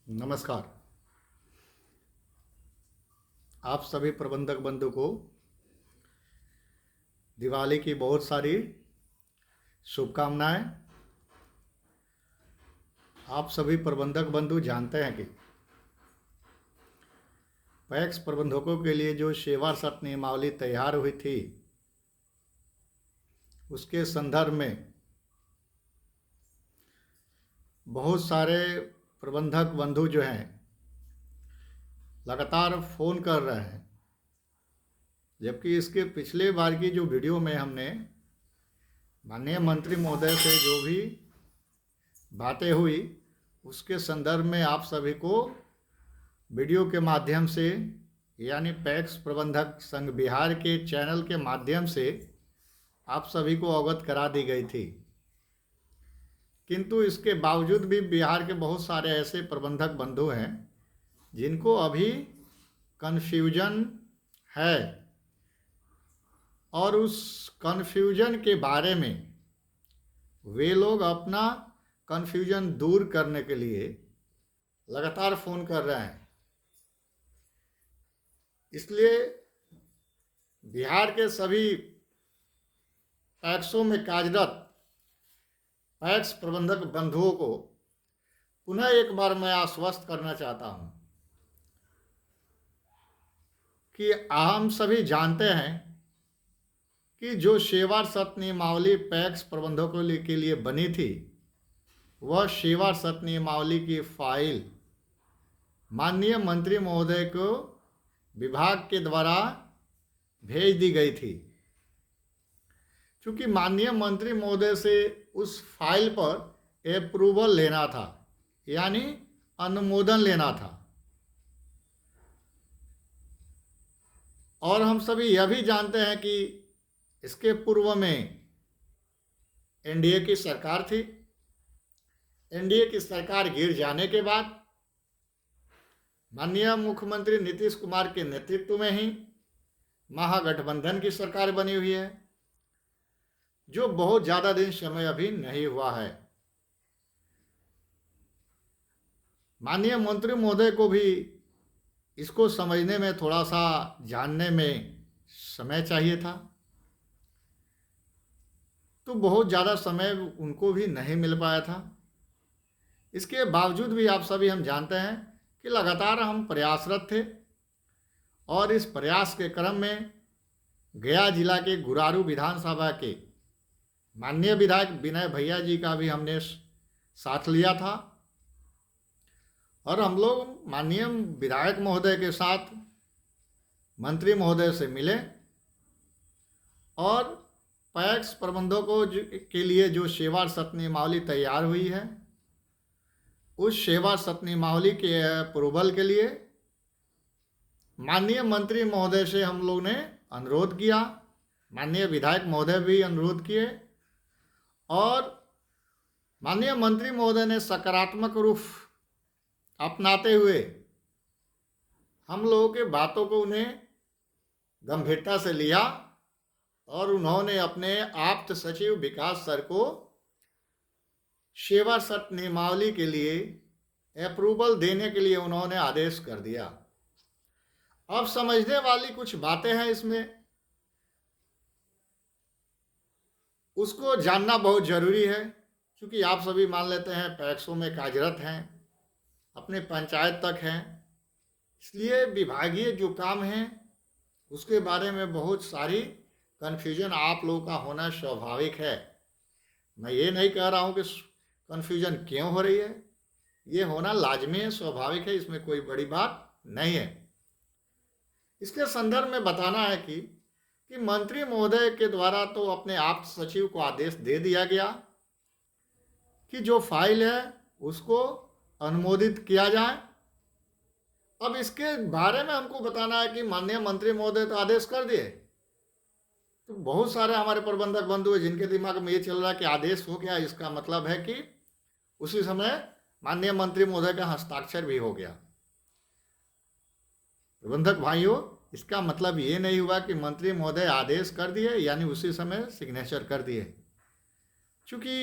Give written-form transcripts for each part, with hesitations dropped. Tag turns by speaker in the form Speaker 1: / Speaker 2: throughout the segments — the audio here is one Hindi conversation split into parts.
Speaker 1: नमस्कार। आप सभी प्रबंधक बंधु को दिवाली की बहुत सारी शुभकामनाएं। आप सभी प्रबंधक बंधु जानते हैं कि पैक्स प्रबंधकों के लिए जो सेवा शर्त नियमावली तैयार हुई थी, उसके संदर्भ में बहुत सारे प्रबंधक बंधु जो हैं लगातार फ़ोन कर रहे हैं। जबकि इसके पिछले बार की जो वीडियो में हमने माननीय मंत्री महोदय से जो भी बातें हुई, उसके संदर्भ में आप सभी को वीडियो के माध्यम से यानी पैक्स प्रबंधक संघ बिहार के चैनल के माध्यम से आप सभी को अवगत करा दी गई थी। किंतु इसके बावजूद भी बिहार के बहुत सारे ऐसे प्रबंधक बंधु हैं जिनको अभी कन्फ्यूजन है, और उस कन्फ्यूजन के बारे में वे लोग अपना कन्फ्यूजन दूर करने के लिए लगातार फ़ोन कर रहे हैं। इसलिए बिहार के सभी पैक्सों में कार्यरत पैक्स प्रबंधक बंधुओं को पुनः एक बार मैं आश्वस्त करना चाहता हूं कि हम सभी जानते हैं कि जो सेवा शर्त नियमावली पैक्स प्रबंधकों के लिए बनी थी, वह सेवा शर्त नियमावली की फाइल माननीय मंत्री महोदय को विभाग के द्वारा भेज दी गई थी। चूँकि माननीय मंत्री महोदय से उस फाइल पर अप्रूवल लेना था, यानी अनुमोदन लेना था। और हम सभी यह भी जानते हैं कि इसके पूर्व में एनडीए की सरकार थी। एनडीए की सरकार गिर जाने के बाद माननीय मुख्यमंत्री नीतीश कुमार के नेतृत्व में ही महागठबंधन की सरकार बनी हुई है, जो बहुत ज़्यादा दिन समय अभी नहीं हुआ है। माननीय मंत्री महोदय को भी इसको समझने में, थोड़ा सा जानने में समय चाहिए था, तो बहुत ज़्यादा समय उनको भी नहीं मिल पाया था। इसके बावजूद भी आप सभी हम जानते हैं कि लगातार हम प्रयासरत थे, और इस प्रयास के क्रम में गया जिला के गुरारू विधानसभा के माननीय विधायक विनय भैया जी का भी हमने साथ लिया था, और हम लोग माननीय विधायक महोदय के साथ मंत्री महोदय से मिले, और पैक्स प्रबंधकों के लिए जो सेवा शर्त नियमावली तैयार हुई है, उस सेवा शर्त नियमावली के अप्रूवल के लिए माननीय मंत्री महोदय से हम लोग ने अनुरोध किया। माननीय विधायक महोदय भी अनुरोध किए, और माननीय मंत्री महोदय ने सकारात्मक रूप अपनाते हुए हम लोगों के बातों को उन्हें गंभीरता से लिया, और उन्होंने अपने आप्त सचिव विकास सर को सेवा शर्त नियमावली के लिए अप्रूवल देने के लिए उन्होंने आदेश कर दिया। अब समझने वाली कुछ बातें हैं इसमें, उसको जानना बहुत ज़रूरी है। क्योंकि आप सभी मान लेते हैं पैक्सों में कार्यरत हैं, अपने पंचायत तक हैं, इसलिए विभागीय जो काम हैं उसके बारे में बहुत सारी कन्फ्यूजन आप लोगों का होना स्वाभाविक है। मैं ये नहीं कह रहा हूँ कि कन्फ्यूजन क्यों हो रही है, ये होना लाजमी है, स्वाभाविक है, इसमें कोई बड़ी बात नहीं है। इसके संदर्भ में बताना है कि मंत्री महोदय के द्वारा तो अपने आप्त सचिव को आदेश दे दिया गया कि जो फाइल है उसको अनुमोदित किया जाए। अब इसके बारे में हमको बताना है कि माननीय मंत्री महोदय तो आदेश कर दिए, तो बहुत सारे हमारे प्रबंधक बंधु हैं जिनके दिमाग में ये चल रहा है कि आदेश हो गया, इसका मतलब है कि उसी समय माननीय मंत्री महोदय का हस्ताक्षर भी हो गया। प्रबंधक भाइयों, इसका मतलब ये नहीं हुआ कि मंत्री महोदय आदेश कर दिए यानी उसी समय सिग्नेचर कर दिए। क्योंकि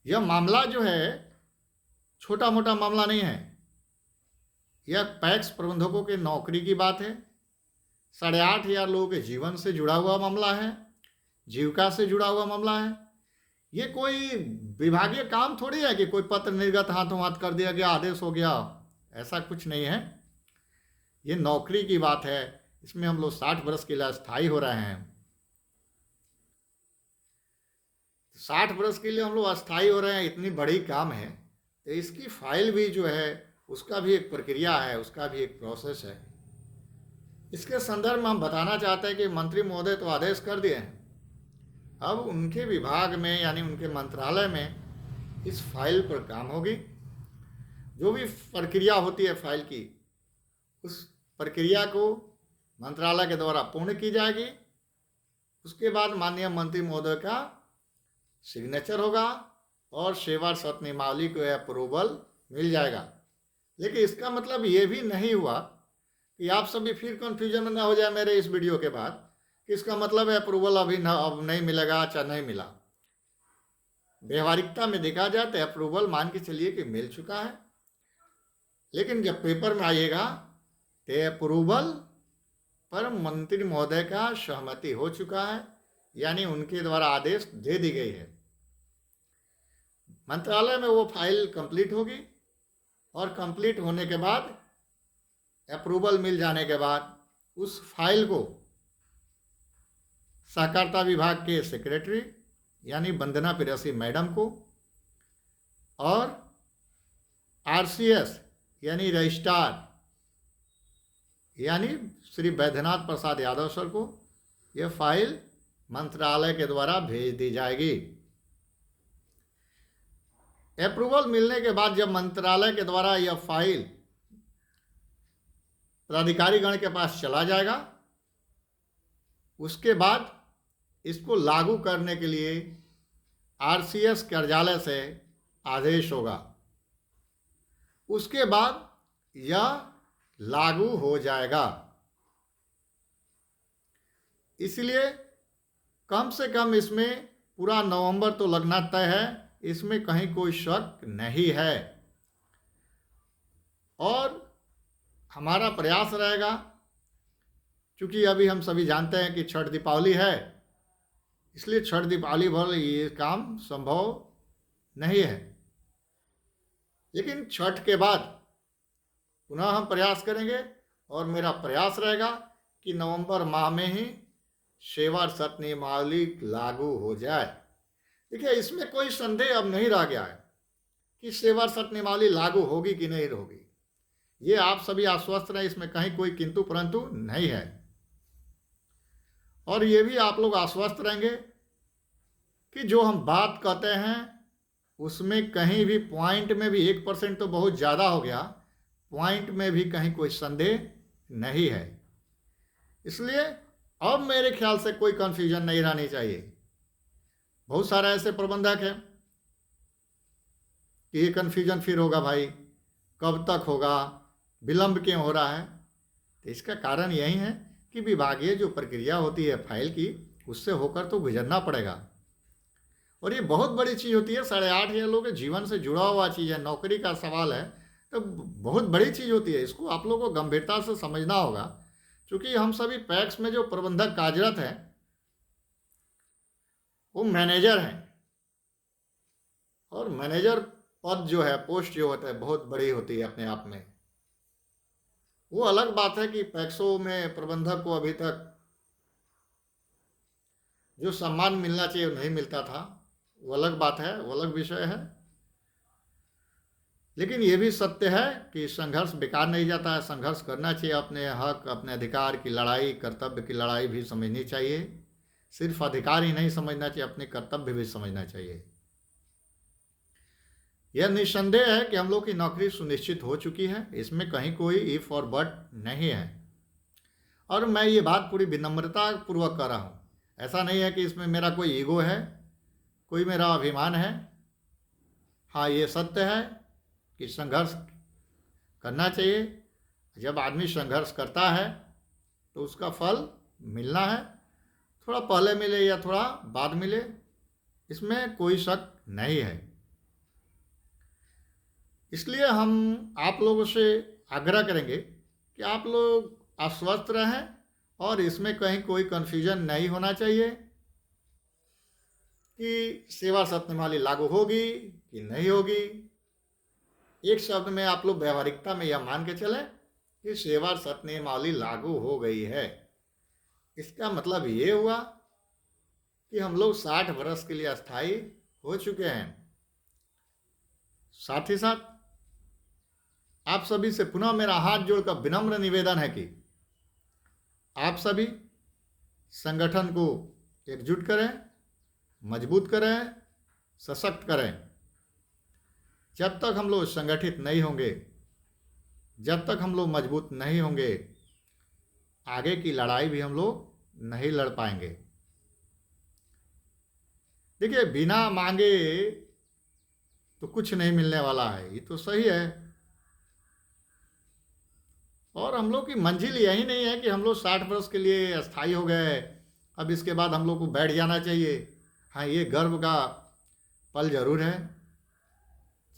Speaker 1: यह मामला जो है छोटा मोटा मामला नहीं है, यह पैक्स प्रबंधकों के नौकरी की बात है। 8,500 लोगों के जीवन से जुड़ा हुआ मामला है, जीविका से जुड़ा हुआ मामला है। ये कोई विभागीय काम थोड़ी है कि कोई पत्र निर्गत हाथों हाथ कर दिया गया, आदेश हो गया, ऐसा कुछ नहीं है। ये नौकरी की बात है। इसमें हम लोग 60 वर्ष के लिए अस्थायी हो रहे हैं। 60 वर्ष के लिए हम लोग अस्थायी हो रहे हैं, इतनी बड़ी काम है, तो इसकी फाइल भी जो है उसका भी एक प्रक्रिया है, उसका भी एक प्रोसेस है। इसके संदर्भ में हम बताना चाहते हैं कि मंत्री महोदय तो आदेश कर दिए हैं, अब उनके विभाग में यानी उनके मंत्रालय में इस फाइल पर काम होगी। जो भी प्रक्रिया होती है फाइल की, उस प्रक्रिया को मंत्रालय के द्वारा पूर्ण की जाएगी। उसके बाद माननीय मंत्री महोदय का सिग्नेचर होगा और सेवा शर्त नियमावली को अप्रूवल मिल जाएगा। लेकिन इसका मतलब ये भी नहीं हुआ कि आप सभी फिर कन्फ्यूजन में ना हो जाए मेरे इस वीडियो के बाद कि इसका मतलब है अप्रूवल अब नहीं मिलेगा, अच्छा नहीं मिला। व्यवहारिकता में देखा जाए तो अप्रूवल मान के चलिए कि मिल चुका है, लेकिन जब पेपर में आइएगा तो अप्रूवल पर मंत्री महोदय का सहमति हो चुका है, यानी उनके द्वारा आदेश दे दी गई है। मंत्रालय में वो फाइल कंप्लीट होगी और कंप्लीट होने के बाद अप्रूवल मिल जाने के बाद उस फाइल को सहकारिता विभाग के सेक्रेटरी यानी वंदना प्रेयसी मैडम को और आरसीएस यानी रजिस्ट्रार यानी श्री वैद्यनाथ प्रसाद यादव सर को यह फाइल मंत्रालय के द्वारा भेज दी जाएगी। अप्रूवल मिलने के बाद जब मंत्रालय के द्वारा यह फाइल प्राधिकारीगण के पास चला जाएगा, उसके बाद इसको लागू करने के लिए आरसीएस कार्यालय से आदेश होगा। उसके बाद यह लागू हो जाएगा। इसलिए कम से कम इसमें पूरा नवंबर तो लगना तय है, इसमें कहीं कोई शक नहीं है। और हमारा प्रयास रहेगा, क्योंकि अभी हम सभी जानते हैं कि छठ दीपावली है, इसलिए छठ दीपावली भर ये काम संभव नहीं है। लेकिन छठ के बाद पुनः हम प्रयास करेंगे और मेरा प्रयास रहेगा कि नवंबर माह में ही सेवा शर्त नियमावली लागू हो जाए। देखिए, इसमें कोई संदेह अब नहीं रह गया है कि सेवा शर्त नियमावली लागू होगी कि नहीं होगी। ये आप सभी आश्वस्त रहें, इसमें कहीं कोई किंतु परंतु नहीं है। और ये भी आप लोग आश्वस्त रहेंगे कि जो हम बात कहते हैं उसमें कहीं भी पॉइंट में भी 1% तो बहुत ज़्यादा हो गया, पॉइंट में भी कहीं कोई संदेह नहीं है। इसलिए अब मेरे ख्याल से कोई कन्फ्यूजन नहीं रहनी चाहिए। बहुत सारे ऐसे प्रबंधक हैं कि ये कन्फ्यूजन फिर होगा, भाई कब तक होगा, विलंब क्यों हो रहा है। तो इसका कारण यही है कि विभागीय जो प्रक्रिया होती है फाइल की, उससे होकर तो गुजरना पड़ेगा। और ये बहुत बड़ी चीज़ होती है, 8,500 लोगों के जीवन से जुड़ा हुआ चीज़ है, नौकरी का सवाल है, तो बहुत बड़ी चीज़ होती है। इसको आप लोगों को गंभीरता से समझना होगा, क्योंकि हम सभी पैक्स में जो प्रबंधक कार्यरत हैं वो मैनेजर हैं, और मैनेजर पद जो है, पोस्ट जो होता है, बहुत बड़ी होती है अपने आप में। वो अलग बात है कि पैक्सों में प्रबंधक को अभी तक जो सम्मान मिलना चाहिए नहीं मिलता था, वो अलग बात है, वो अलग विषय है। लेकिन ये भी सत्य है कि संघर्ष बेकार नहीं जाता है, संघर्ष करना चाहिए। अपने हक, अपने अधिकार की लड़ाई, कर्तव्य की लड़ाई भी समझनी चाहिए। सिर्फ अधिकार ही नहीं समझना चाहिए, अपने कर्तव्य भी समझना चाहिए। यह निस्संदेह है कि हम लोग की नौकरी सुनिश्चित हो चुकी है, इसमें कहीं कोई इफ और बट नहीं है। और मैं ये बात पूरी विनम्रता पूर्वक कर रहा हूँ। ऐसा नहीं है कि इसमें मेरा कोई ईगो है, कोई मेरा अभिमान है। हाँ, ये सत्य है कि संघर्ष करना चाहिए। जब आदमी संघर्ष करता है तो उसका फल मिलना है, थोड़ा पहले मिले या थोड़ा बाद मिले, इसमें कोई शक नहीं है। इसलिए हम आप लोगों से आग्रह करेंगे कि आप लोग आश्वस्त रहें और इसमें कहीं कोई कन्फ्यूजन नहीं होना चाहिए कि सेवा सत्यमाली लागू होगी कि नहीं होगी। एक शब्द में आप लोग व्यवहारिकता में यह मान के चलें कि सेवा सत्यमाली लागू हो गई है। इसका मतलब ये हुआ कि हम लोग 60 वर्ष के लिए अस्थायी हो चुके हैं। साथ ही साथ आप सभी से पुनः मेरा हाथ जोड़कर विनम्र निवेदन है कि आप सभी संगठन को एकजुट करें, मजबूत करें, सशक्त करें। जब तक हम लोग संगठित नहीं होंगे, जब तक हम लोग मजबूत नहीं होंगे, आगे की लड़ाई भी हम लोग नहीं लड़ पाएंगे। देखिए, बिना मांगे तो कुछ नहीं मिलने वाला है, ये तो सही है। और हम लोग की मंजिल यही नहीं है कि हम लोग 60 वर्ष के लिए अस्थायी हो गए, अब इसके बाद हम लोग को बैठ जाना चाहिए। हाँ, ये गर्व का पल जरूर है,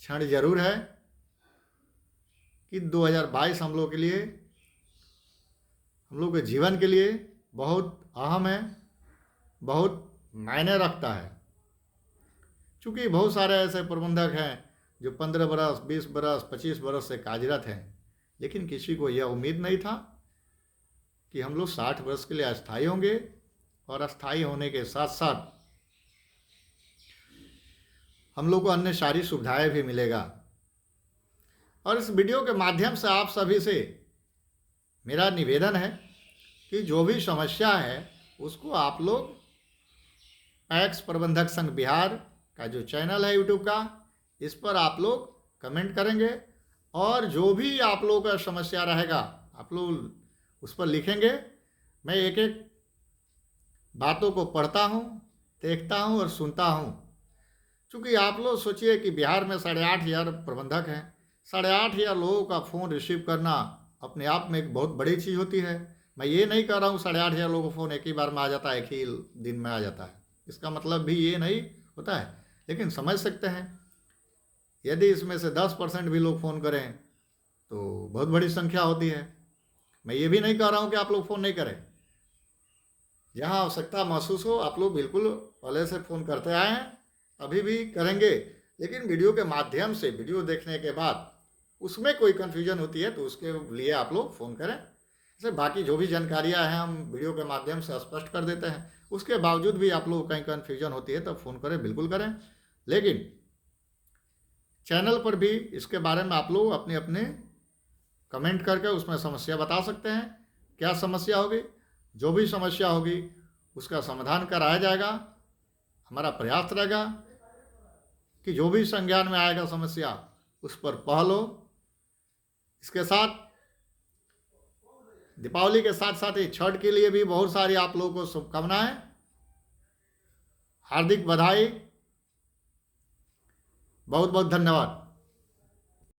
Speaker 1: क्षण जरूर है कि 2022 हम लोग के लिए, हम लोग के जीवन के लिए बहुत अहम है, बहुत मायने रखता है। चूँकि बहुत सारे ऐसे प्रबंधक हैं जो 15 बरस, 20 बरस, 25 बरस से कार्यरत हैं, लेकिन किसी को यह उम्मीद नहीं था कि हम लोग 60 वर्ष के लिए अस्थायी होंगे और अस्थायी होने के साथ साथ हम लोग को अन्य सारी सुविधाएं भी मिलेगा। और इस वीडियो के माध्यम से आप सभी से मेरा निवेदन है कि जो भी समस्या है उसको आप लोग पैक्स प्रबंधक संघ बिहार का जो चैनल है यूट्यूब का, इस पर आप लोग कमेंट करेंगे और जो भी आप लोगों का समस्या रहेगा आप लोग उस पर लिखेंगे। मैं एक एक बातों को पढ़ता हूँ, देखता हूँ और सुनता हूँ। चूँकि आप लोग सोचिए कि बिहार में 8,500 प्रबंधक हैं, 8,500 लोगों का फ़ोन रिसीव करना अपने आप में एक बहुत बड़ी चीज़ होती है। मैं ये नहीं कह रहा हूँ 8,500 लोगों का फ़ोन एक ही बार में आ जाता है, एक ही दिन में आ जाता है, इसका मतलब भी ये नहीं होता है। लेकिन समझ सकते हैं, यदि इसमें से 10% भी लोग फ़ोन करें तो बहुत बड़ी संख्या होती है। मैं ये भी नहीं कह रहा हूँ कि आप लोग फ़ोन नहीं करें, जहाँ आवश्यकता महसूस हो आप लोग बिल्कुल पहले से फ़ोन करते आए हैं, अभी भी करेंगे। लेकिन वीडियो के माध्यम से, वीडियो देखने के बाद उसमें कोई कन्फ्यूजन होती है तो उसके लिए आप लोग फ़ोन करें। जैसे बाकी जो भी जानकारियाँ हैं हम वीडियो के माध्यम से स्पष्ट कर देते हैं, उसके बावजूद भी आप लोग कहीं कन्फ्यूजन होती है तो फ़ोन करें, बिल्कुल करें। लेकिन चैनल पर भी इसके बारे में आप लोग अपने अपने कमेंट करके उसमें समस्या बता सकते हैं, क्या समस्या होगी। जो भी समस्या होगी उसका समाधान कराया जाएगा। हमारा प्रयास रहेगा कि जो भी संज्ञान में आएगा समस्या उस पर पहल हो। इसके साथ दीपावली के साथ साथ ही छठ के लिए भी बहुत सारी आप लोगों को शुभकामनाएं, हार्दिक बधाई, बहुत बहुत धन्यवाद।